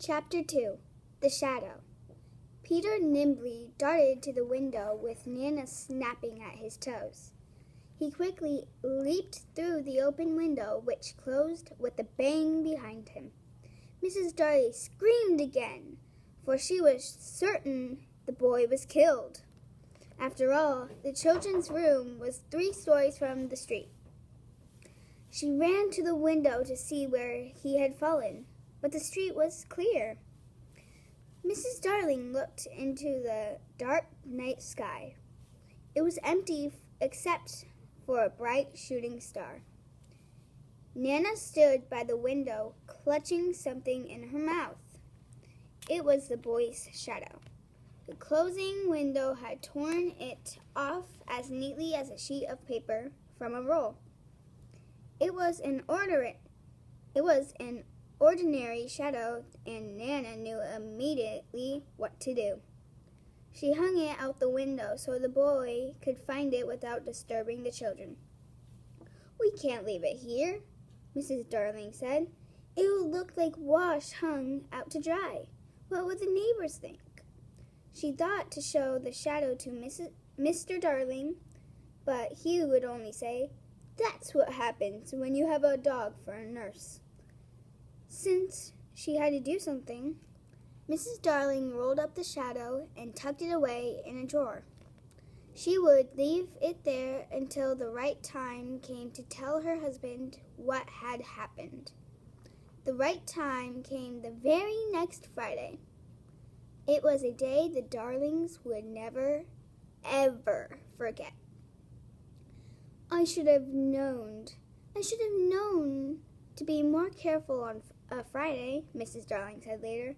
Chapter 2 The Shadow. Peter nimbly darted to the window with Nana snapping at his toes. He quickly leaped through the open window, which closed with a bang behind him. Mrs. Darling screamed again, for she was certain the boy was killed. After all, the children's room was 3 stories from the street. She ran to the window to see where he had fallen, but the street was clear. Mrs. Darling looked into the dark night sky. It was empty except for a bright shooting star. Nana stood by the window, clutching something in her mouth. It was the boy's shadow. The closing window had torn it off as neatly as a sheet of paper from a roll. It was an ordinary shadow, and Nana knew immediately what to do. She hung it out the window so the boy could find it without disturbing the children. "We can't leave it here," Mrs. Darling said. "It will look like wash hung out to dry. What would the neighbors think?" She thought to show the shadow to Mr. Darling, but he would only say, "That's what happens when you have a dog for a nurse." Since she had to do something, Mrs. Darling rolled up the shadow and tucked it away in a drawer. She would leave it there until the right time came to tell her husband what had happened. The right time came the very next Friday. It was a day the Darlings would never, ever forget. I should have known to be more careful on a Friday," Mrs. Darling said later.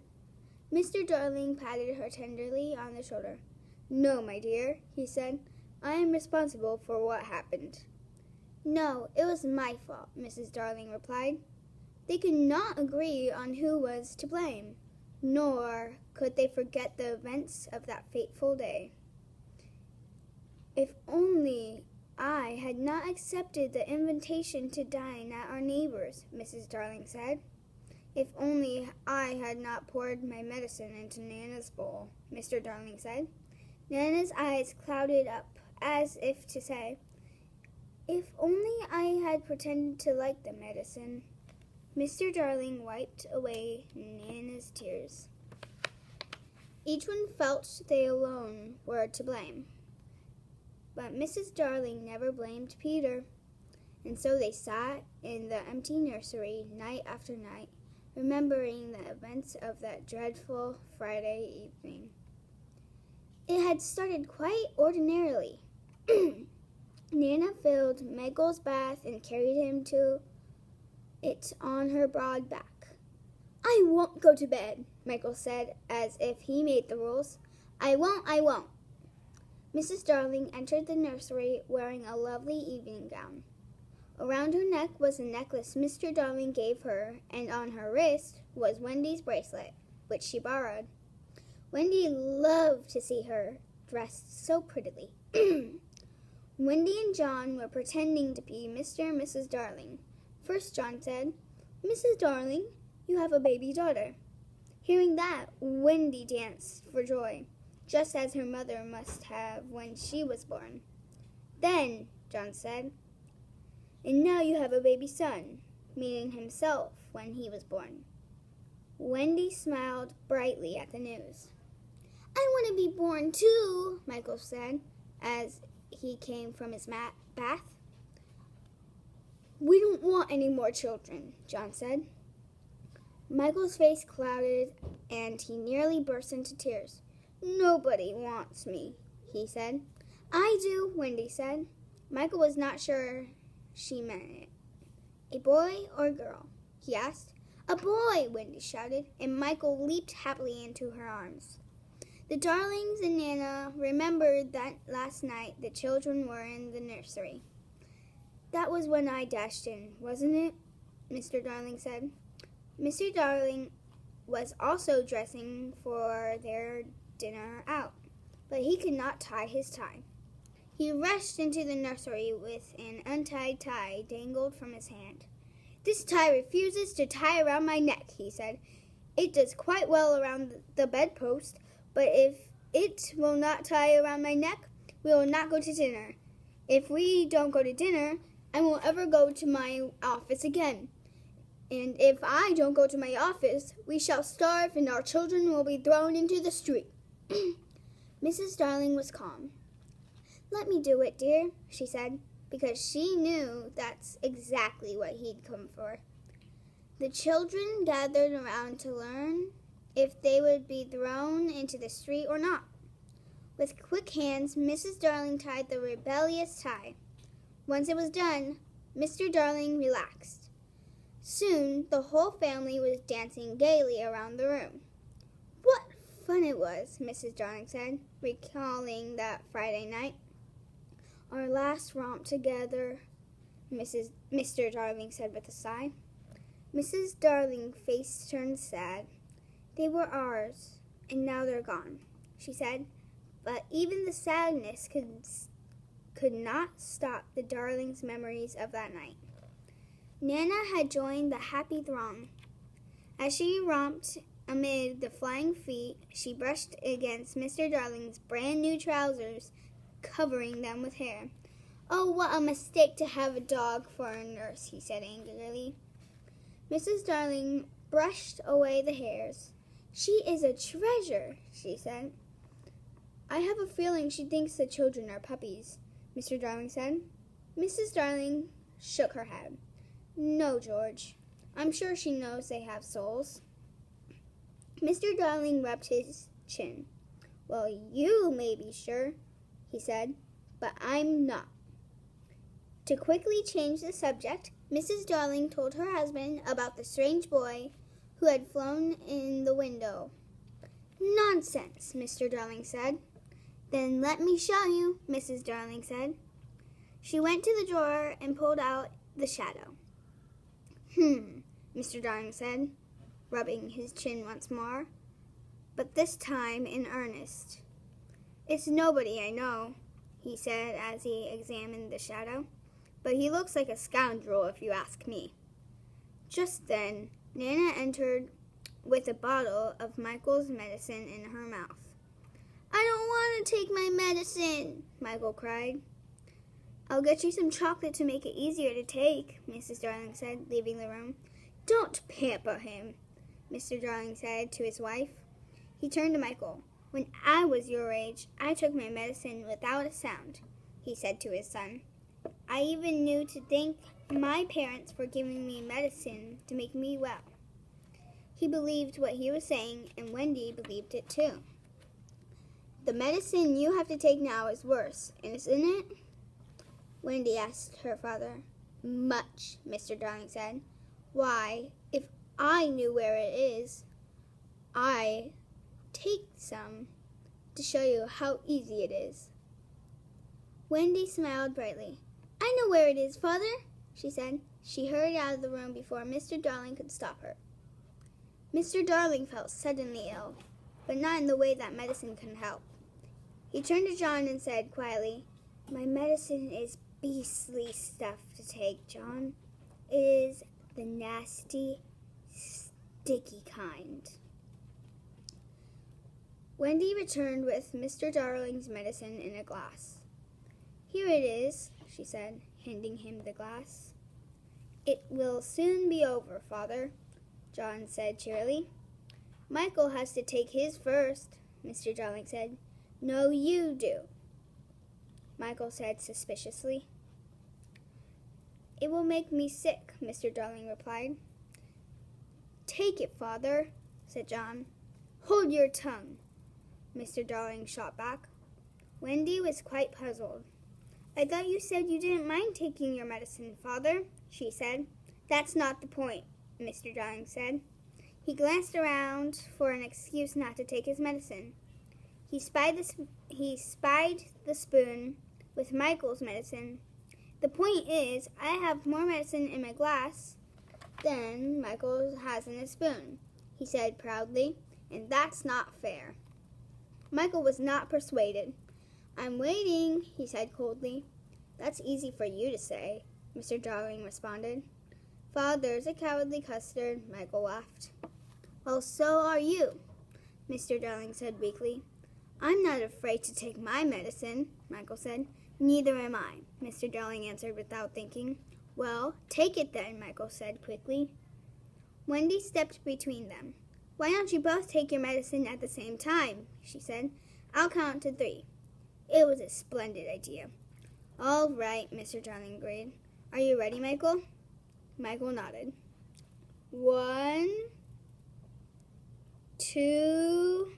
Mr. Darling patted her tenderly on the shoulder. "No, my dear," he said. "I am responsible for what happened." "No, it was my fault," Mrs. Darling replied. They could not agree on who was to blame, nor could they forget the events of that fateful day. "If only I had not accepted the invitation to dine at our neighbor's," Mrs. Darling said. "If only I had not poured my medicine into Nana's bowl," Mr. Darling said. Nana's eyes clouded up, as if to say, "If only I had pretended to like the medicine." Mr. Darling wiped away Nana's tears. Each one felt they alone were to blame. But Mrs. Darling never blamed Peter, and so they sat in the empty nursery night after night, remembering the events of that dreadful Friday evening. It had started quite ordinarily. Nana filled Michael's bath and carried him to it on her broad back. "I won't go to bed," Michael said, as if he made the rules. I won't. Mrs. Darling entered the nursery wearing a lovely evening gown. Around her neck was a necklace Mr. Darling gave her, and on her wrist was Wendy's bracelet, which she borrowed. Wendy loved to see her dressed so prettily. Wendy and John were pretending to be Mr. and Mrs. Darling. First John said, "Mrs. Darling, you have a baby daughter." Hearing that, Wendy danced for joy, just as her mother must have when she was born. Then John said, "And now you have a baby son," meaning himself when he was born. Wendy smiled brightly at the news. "I want to be born too," Michael said, as he came from his bath. "We don't want any more children," John said. Michael's face clouded, and he nearly burst into tears. "Nobody wants me," he said. "I do," Wendy said. Michael was not sure she meant it. "A boy or a girl?" he asked. "A boy," Wendy shouted, and Michael leaped happily into her arms. The Darlings and Nana remembered that last night the children were in the nursery. "That was when I dashed in, wasn't it?" Mr. Darling said. Mr. Darling was also dressing for their dinner out, but he could not tie his tie. He rushed into the nursery with an untied tie dangled from his hand. "This tie refuses to tie around my neck," he said. It does quite well around the bedpost, but if it will not tie around my neck, we will not go to dinner. If we don't go to dinner, I won't ever go to my office again. And if I don't go to my office, we shall starve and our children will be thrown into the street." Mrs. Darling was calm. "Let me do it, dear," she said, because she knew that's exactly what he'd come for. The children gathered around to learn if they would be thrown into the street or not. With quick hands, Mrs. Darling tied the rebellious tie. Once it was done, Mr. Darling relaxed. Soon, the whole family was dancing gaily around the room. "What fun it was," Mrs. Darling said, recalling that Friday night. "Our last romp together," Mr. Darling said with a sigh. Mrs. Darling's face turned sad. "They were ours, and now they're gone," she said. But even the sadness could not stop the Darlings' memories of that night. Nana had joined the happy throng. As she romped amid the flying feet, she brushed against Mr. Darling's brand new trousers, covering them with hair. "Oh, what a mistake to have a dog for a nurse," he said angrily. Mrs. Darling brushed away the hairs. "She is a treasure," she said. "I have a feeling she thinks the children are puppies," Mr. Darling said. Mrs. Darling shook her head. "No, George. I'm sure she knows they have souls." Mr. Darling rubbed his chin. "Well, you may be sure," he said, "but I'm not." To quickly change the subject, Mrs. Darling told her husband about the strange boy who had flown in the window. "Nonsense," Mr. Darling said. "Then let me show you," Mrs. Darling said. She went to the drawer and pulled out the shadow. Mr. Darling said, rubbing his chin once more, but this time in earnest. "It's nobody I know," he said as he examined the shadow, "but he looks like a scoundrel if you ask me." Just then, Nana entered with a bottle of Michael's medicine in her mouth. "I don't want to take my medicine," Michael cried. "I'll get you some chocolate to make it easier to take," Mrs. Darling said, leaving the room. "Don't pamper him," Mr. Darling said to his wife. He turned to Michael. "When I was your age, I took my medicine without a sound," he said to his son. "I even knew to thank my parents for giving me medicine to make me well." He believed what he was saying, and Wendy believed it too. "The medicine you have to take now is worse, isn't it?" Wendy asked her father. "Much," Mr. Darling said. "Why, if I knew where it is, I'd take some to show you how easy it is." Wendy smiled brightly. "I know where it is, Father," she said. She hurried out of the room before Mr. Darling could stop her. Mr. Darling felt suddenly ill, but not in the way that medicine can help. He turned to John and said quietly, "My medicine is beastly stuff to take, John. It is the nasty, sticky kind." Wendy returned with Mr. Darling's medicine in a glass. "Here it is," she said, handing him the glass. "It will soon be over, Father," John said cheerily. "Michael has to take his first," Mr. Darling said. "No, you do," Michael said suspiciously. "It will make me sick," Mr. Darling replied. "Take it, Father," said John. "Hold your tongue," Mr. Darling shot back. Wendy was quite puzzled. "I thought you said you didn't mind taking your medicine, Father," she said. "That's not the point," Mr. Darling said. He glanced around for an excuse not to take his medicine. He spied the spoon with Michael's medicine. "The point is, I have more medicine in my glass than Michael has in his spoon," he said proudly, "and that's not fair." Michael was not persuaded. "I'm waiting," he said coldly. "That's easy for you to say," Mr. Darling responded. "Father's a cowardly custard," Michael laughed. Well, so are you, Mr. Darling said weakly. I'm not afraid to take my medicine, Michael said. Neither am I, Mr. Darling answered without thinking. Well, take it then, Michael said quickly. Wendy stepped between them. Why don't you both take your medicine at the same time, she said. I'll count to 3. It was a splendid idea. All right, Mr. Darling agreed. Are you ready, Michael? Michael nodded. 1, 2,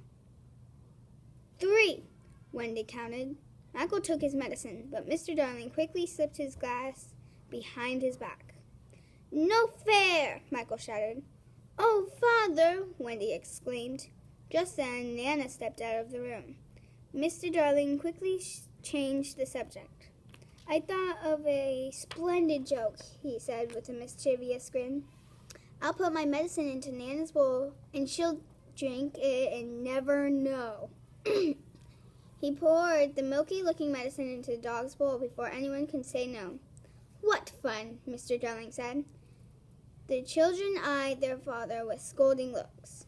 3, Wendy counted. Michael took his medicine, but Mr. Darling quickly slipped his glass behind his back. No fair, Michael shouted. Oh, Father, Wendy exclaimed. Just then, Nana stepped out of the room. Mr. Darling quickly changed the subject. I thought of a splendid joke, he said with a mischievous grin. I'll put my medicine into Nana's bowl, and she'll drink it and never know. He poured the milky-looking medicine into the dog's bowl before anyone could say no. What fun, Mr. Darling said. The children eyed their father with scolding looks.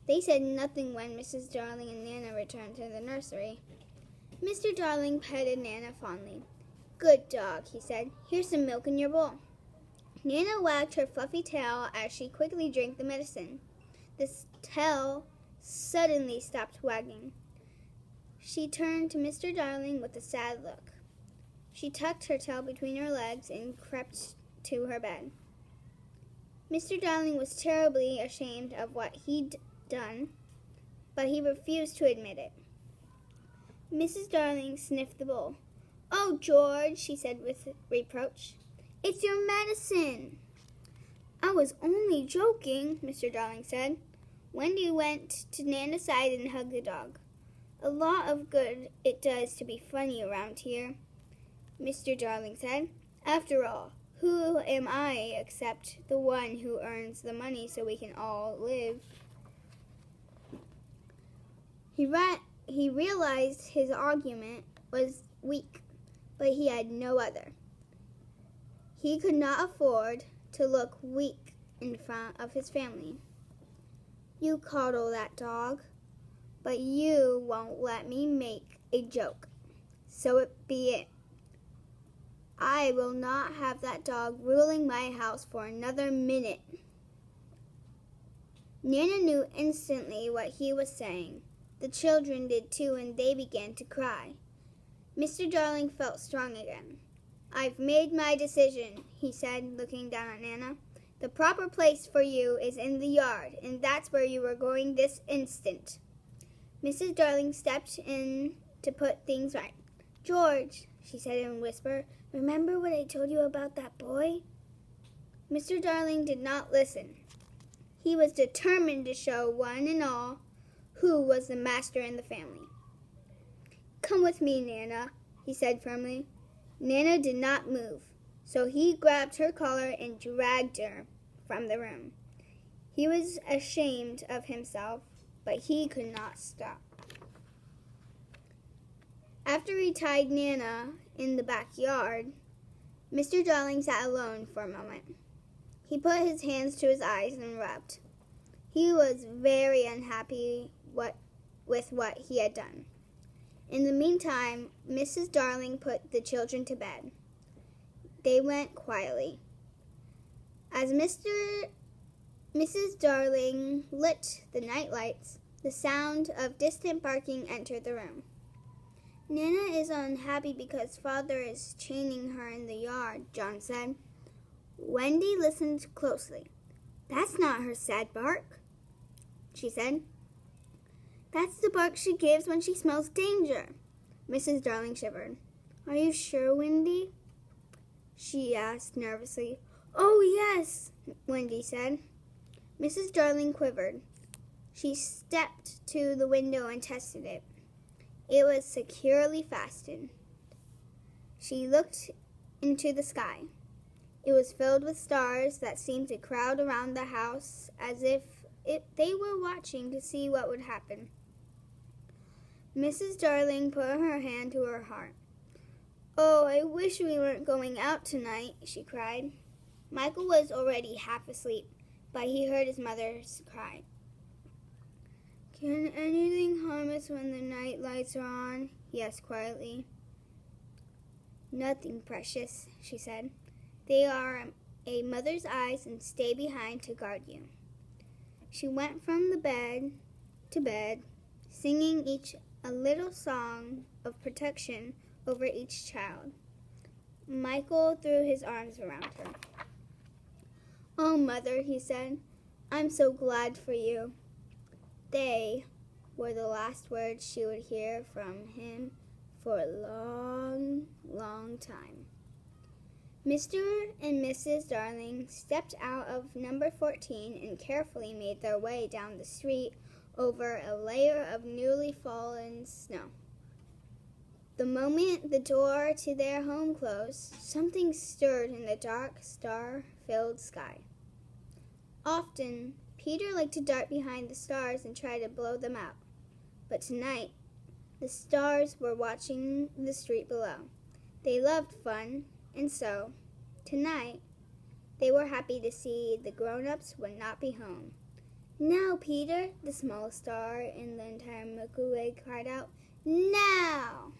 They said nothing when Mrs. Darling and Nana returned to the nursery. Mr. Darling petted Nana fondly. Good dog, he said. Here's some milk in your bowl. Nana wagged her fluffy tail as she quickly drank the medicine. The tail suddenly stopped wagging. She turned to Mr. Darling with a sad look. She tucked her tail between her legs and crept to her bed. Mr. Darling was terribly ashamed of what he'd done, but he refused to admit it. Mrs. Darling sniffed the bowl. Oh, George, she said with reproach. It's your medicine. I was only joking, Mr. Darling said. Wendy went to Nana's side and hugged the dog. A lot of good it does to be funny around here, Mr. Darling said. After all, who am I except the one who earns the money so we can all live? He realized his argument was weak, but he had no other. He could not afford to look weak in front of his family. You coddle that dog, but you won't let me make a joke. So it be it. I will not have that dog ruling my house for another minute. Nana knew instantly what he was saying. The children did too, and they began to cry. Mr. Darling felt strong again. I've made my decision, he said, looking down at Nana. The proper place for you is in the yard, and that's where you are going this instant. Mrs. Darling stepped in to put things right. George, she said in a whisper, remember what I told you about that boy? Mr. Darling did not listen. He was determined to show one and all who was the master in the family. Come with me, Nana, he said firmly. Nana did not move, so he grabbed her collar and dragged her from the room. He was ashamed of himself, but he could not stop. After he tied Nana in the backyard, Mr. Darling sat alone for a moment. He put his hands to his eyes and rubbed. He was very unhappy with what he had done. In the meantime, Mrs. Darling put the children to bed. They went quietly. As Mrs. Darling lit the night lights, the sound of distant barking entered the room. Nana is unhappy because Father is chaining her in the yard, John said. Wendy listened closely. That's not her sad bark, she said. That's the bark she gives when she smells danger. Mrs. Darling shivered. Are you sure, Wendy? She asked nervously. Oh, yes, Wendy said. Mrs. Darling quivered. She stepped to the window and tested it. It was securely fastened. She looked into the sky. It was filled with stars that seemed to crowd around the house as if they were watching to see what would happen. Mrs. Darling put her hand to her heart. Oh, I wish we weren't going out tonight, she cried. Michael was already half asleep, but he heard his mother's cry. Can anything harm us when the night lights are on? He asked quietly. Nothing, precious, she said. They are a mother's eyes and stay behind to guard you. She went from the bed to bed, singing each a little song of protection over each child. Michael threw his arms around her. Oh, Mother, he said, I'm so glad for you. They were the last words she would hear from him for a long, long time. Mr. and Mrs. Darling stepped out of number 14 and carefully made their way down the street over a layer of newly fallen snow. The moment the door to their home closed, something stirred in the dark, star-filled sky. Often, Peter liked to dart behind the stars and try to blow them out. But tonight, the stars were watching the street below. They loved fun, and so, tonight, they were happy to see the grown-ups would not be home. Now, Peter, the smallest star in the entire Milky Way cried out, now!